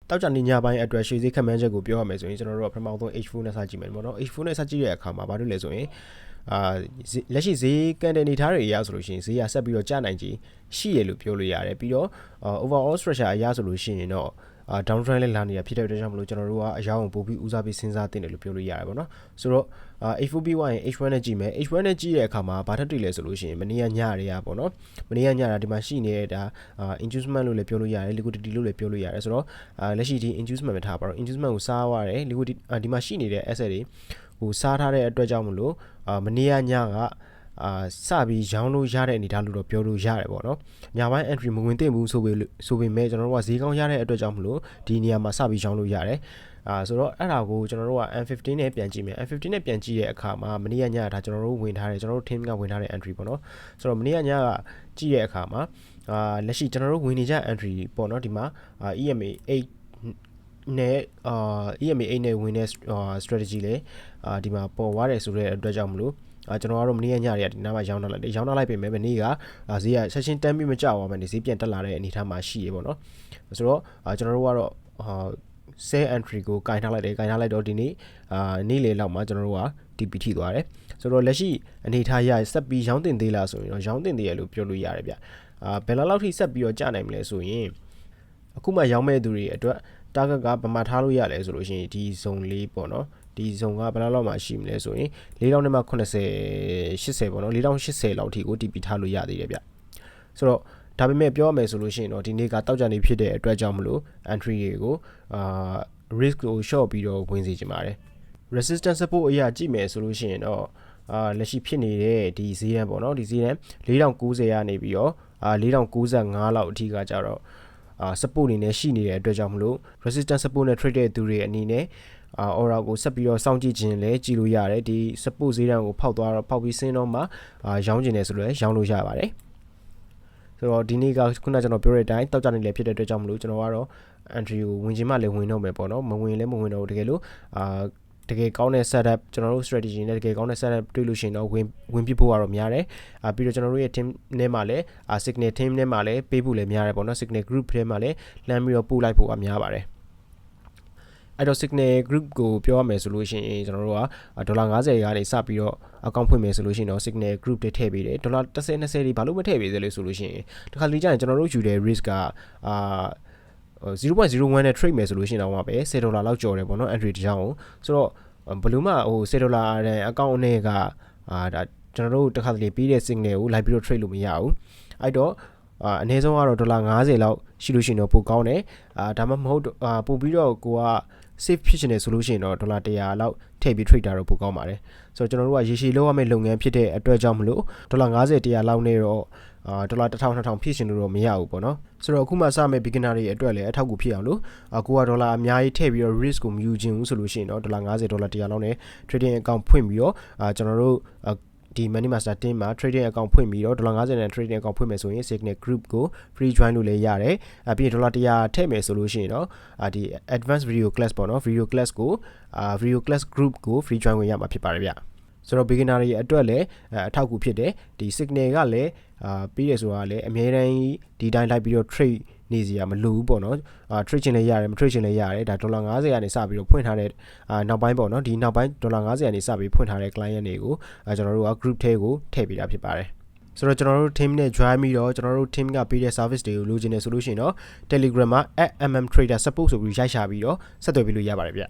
တောက်ကြနေညပိုင်းအတွက်ရွှေဈေးခန့်မှန်းချက်ကိုပြောရမယ်ဆိုရင်ကျွန်တော်တို့ကပထမဆုံး H4 နဲ့စကြည့်မယ်ပေါ့နော် H4 နဲ့စကြည့်တဲ့အခါမှာဘာလို့လဲဆိုရင်လက်ရှိဈေးကန်တဲ့အနေထားတွေအရဆိုလို့ရှိရင်ဈေးကဆက်ပြီးတော့ကျနိုင်ကြီးရှိရလို့ပြောလို့ရတယ်ပြီးတော့ overall structure အရဆိုလို့ရှိရင်တော့down trend လည်းလာနေတာဖြစ်တဲ့အတွက်ကြောင့်မလို့ကျွန်တော်တို့ကအရောင်းကိုပို့ပြီးဦးစားပေးစဉ်းစားသင့်တယ်လို့ပြောလို့ရတယ်ပေါ့နော်ဆိုတော့H4 ရင် H1 နဲ့ကြည့်မယ် H1 နဲ့ကြည့်တဲ့အခါမှာဘာထပ်တွေ့လဲဆိုလို့ရှိရင်မနေ့ကညတွေကပေါ့နော်မနေ့ကညတာဒီမှာရှိနေတဲ့inducement လို့လည်းပြောလို့ရတယ် liquidity လို့လည်းပြောလို့ရတယ်ဆိုတော့လက်ရှိဒီ inducement ပဲထားပါတော့ inducement ကိုစားရတယ် liquidity ဒီမှာရှိနေတဲ့ asset တွေကိုစားထားတဲ့အတွက်ကြောင့်မလို့မနေ့ကညကစပြီးရောင်းလို့ရတဲ့အနေအထားလို့တော့ပြောလို့ရတယ်ပေါ့နော်ညပိုင်း entry မဝင်သင့်ဘူးဆိုပေမဲ့ကျွန်တော်တို့ကဈေးကောင်းရတဲ့အတွက်ကြောင့်မလို့ဒီနေရာမှာစပြီးရောင်းလို့ရတယ်ဆိုတော့အဲ့ဒါကိုကျွန်တော်တို့က M15 နဲ့ပြန်ကြည့်မယ် M15 နဲ့ပြန်ကြည့်တဲ့အခါမှာမနေ့ကညဒါကျွန်တော်တို့ဝင်ထားတယ်ကျွန်တော်တို့ team ကဝင်ထားတဲ့ entry ပေါ့နော်ဆိုတော့မနေ့ကညကကြည့်တဲ့အခါမှာလက်ရှိကျွန်တော်တို့ဝင်နေကြ entry ပေါ့နော်ဒီမှာEMA 8နဲ့EMA 8နဲ့ဝင်တဲ့ strategy လေဒီမှာပေါ်သွားတယ်ဆိုတဲ့အတွက်ကြောင့်မလို့ကျွန်တော်ကတော့မနေ့ကညတွေကဒီနားမှာရောင်းထားလိုက်ပြင်မယ်မနေ့ကဈေးကဆက်ချင်းတန်းပြီးမကြောက်ပါမယ်ဈေးပြန်တက်လာတဲ့အနေအထားမှာရှိရေပေါ့နော်ဆိုတော့ကျွန်တော်တို့ကတော့sell entry ကိုကင်ထားလိုက်တော့ဒီနေ့နေ့လေလောက်မှာကျွန်တော်တို့က TP ထိသွားတယ်ဆိုတော့လက်ရှိအနေထားရဆက်ပြီးရောင်းတင်သေးလားဆိုရင်တော့ရောင်းတင်သေးရလို့ပြောလို့ရတယ်ဗျဘယ်လောက်ထိဆက်ပြီးတော့ကျနိုင်မလဲဆိုရင်အခုမှရောင်းမဲ့သူတွေအတွက် target ကဗမာထားလို့ရလဲဆိုလို့ရှိရင်ဒီ zone လေးပေါ့နော်ဒီ zone ကဘယ်လောက်မှရှိမလဲဆိုရင်4000နဲ့မှ80 80ပေါ့နော်4080လောက်ထိကို TP ထားလို့ရသေးတယ်ဗျဆိုတော့ဒါပေမဲ့ပြောရမယ်ဆိုလို့ရှိရင်တော့ဒီနေ့ကတောက်ကြနေဖြစ်တဲ့အတွက်ကြောင့်မလို့ entry တွေကိုrisk ကို short ပြီးတော့ဝင်စေချင်ပါတယ် resistance support အရာကြည့်မယ်ဆိုလို့ရှိရင်တော့လက်ရှိဖြစ်နေတဲ့ဒီဈေးတန်းပေါ့နော်ဒီဈေးတန်း4090ကနေပြီးတော့4095လောက်အထိကကြတော့support အနေနဲ့ရှိနေတဲ့အတွက်ကြောင့်မလို့ resistance support နဲ့ trade တဲ့သူတွေအနေနဲ့aura ကိုဆက်ပြီးတော့စောင့်ကြည့်ခြင်းလဲကြည့်လို့ရတယ်ဒီ support ဈေးတန်းကိုဖောက်ပြီးဆင်းတော့မှရောင်းကျင်တယ်ဆိုတော့ရောင်းလို့ရပါတယ်ဆိုတော့ဒီနေ့ကခုနကျွန်တော်ပြောတဲ့အတိုင်းတောက်ကြနေလေဖြစ်တဲ့အတွက်ကြောင့်မလို့ကျွန်တော်ကတော့ entry ကိုဝင်ခြင်းမှလည်းဝင်တော့မယ်ပေါ့နော်မဝင်လည်းမဝင်တော့တကယ်လို့တကယ်ကောင်းတဲ့ setup ကျွန်တော်တို့ strategy နဲ့တကယ်ကောင်းတဲ့ setup တွေ့လို့ရှိရင်တော့ဝင်ပြဖို့ကတော့များတယ်ပြီးတော့ကျွန်တော်တို့ရဲ့ team ထဲမှာလည်းsignal team ထဲမှာလည်းပေးဖို့လည်းများတယ်ပေါ့နော် signal group ထဲမှာလည်းလမ်းပြီးတော့ပို့လိုက်ဖို့ကများပါတယ်အဲ့တော့ signal group ကိုပြောရမယ်ဆိုလို့ရှိရင်ကျွန်တော်တို့က$50ကနေစပြီးတော့အကောင့်ဖွင့်မယ်ဆိုလို့ရှိရင်တော့ signal group တွေထည့်ပေးတယ်$10 20တွေဘာလို့မထည့်ပေးသေးလဲဆိုလို့ရှိရင်တခါလေကြာရင်ကျွန်တော်တို့ယူတဲ့ risk က0.01 နဲ့ trade မယ်ဆိုလို့ရှိရင်တော့ပဲ$10လောက်ကျော်တယ်ပေါ့နော် entry တစ်ကြောင်းကိုဆိုတော့ဘယ်လိုမှ$10အကောင့်နဲ့ကဒါကျွန်တော်တို့တခါလေပေးတဲ့ signal ကိုလိုက်ပြီးတော့ trade လို့မရဘူးအဲ့တော့အနည်းဆုံးကတော့$50လောက်ရှိလို့ရှိရင်တော့ပိုကောင်းတယ်ဒါမှမဟုတ်ပို့ပြီးတော့ကိုက safe ဖြစ်နေဆိုလို့ရှိရင်တော့$100လောက်ထည့်ပြီး trade တာတော့ပိုကောင်းပါတယ်ဆိုတော့ကျွန်တော်တို့ကရေရှည်လောက်ရမယ့်လုပ်ငန်းဖြစ်တဲ့အတွက်ကြောင့်မလို့$50 100လောက်နဲ့တော့$1000 2000ဖြစ်ရှင်လို့တော့မရဘူးပေါ့နော်ဆိုတော့အခုမှစမဲ့ beginner တွေအတွက်လည်းအထောက်အကူဖြစ်အောင်လို့ကိုက$အများကြီးထည့်ပြီးတော့ risk ကိုမယူခြင်းဘူးဆိုလို့ရှိရင်တော့$50 100လောက်နဲ့ trading account ဖွင့်ပြီးတော့ကျွန်တော်တို့ဒီ Money Master Team မှာ trading account ဖွင့်ပြီးတော့$50နဲ့ trading account ဖွင့်မယ်ဆိုရင် Signal Group ကို free join လုပ်လဲရတယ်ပြီးရင်$100ထည့်မယ်ဆိုလို့ရှိရင်တော့ဒီ advanced video class ပေါ့နော် video class ကိုvideo class group ကို free join ဝင်ရမှာဖြစ်ပါတယ်ဗျဆိုတော့ beginner တွေအတွက်လည်းအထောက်အကူဖြစ်တယ်ဒီ signal ကလည်းပြီးရဆိုတာလည်းအများတိုင်းဒီတိုင်းလိုက်ပြီးတော့ trade နေစီရမလိုဘူးပေါ့နော်trade ချင်လည်းရတယ်မ trade ချင်လည်းရတယ်ဒါ$50ကနေစပြီးတော့ဖွင့်ထားတဲ့နောက်ပိုင်းပေါ့နော်ဒီနောက်ပိုင်း$50ကနေစပြီးဖွင့်ထားတဲ့ client တွေကိုကျွန်တော်တို့က group ထဲကိုထည့်ပေးတာဖြစ်ပါတယ်ဆိုတော့ကျွန်တော်တို့ team နဲ့ join ပြီးတော့ကျွန်တော်တို့ team ကပေးတဲ့ service တွေကိုလိုချင်တယ်ဆိုလို့ရှိရင်တော့ Telegram မှာ @mmtrader support ဆိုပြီးရိုက်ရှာပြီးတော့ဆက်သွယ်ပေးလို့ရပါတယ်ဗျ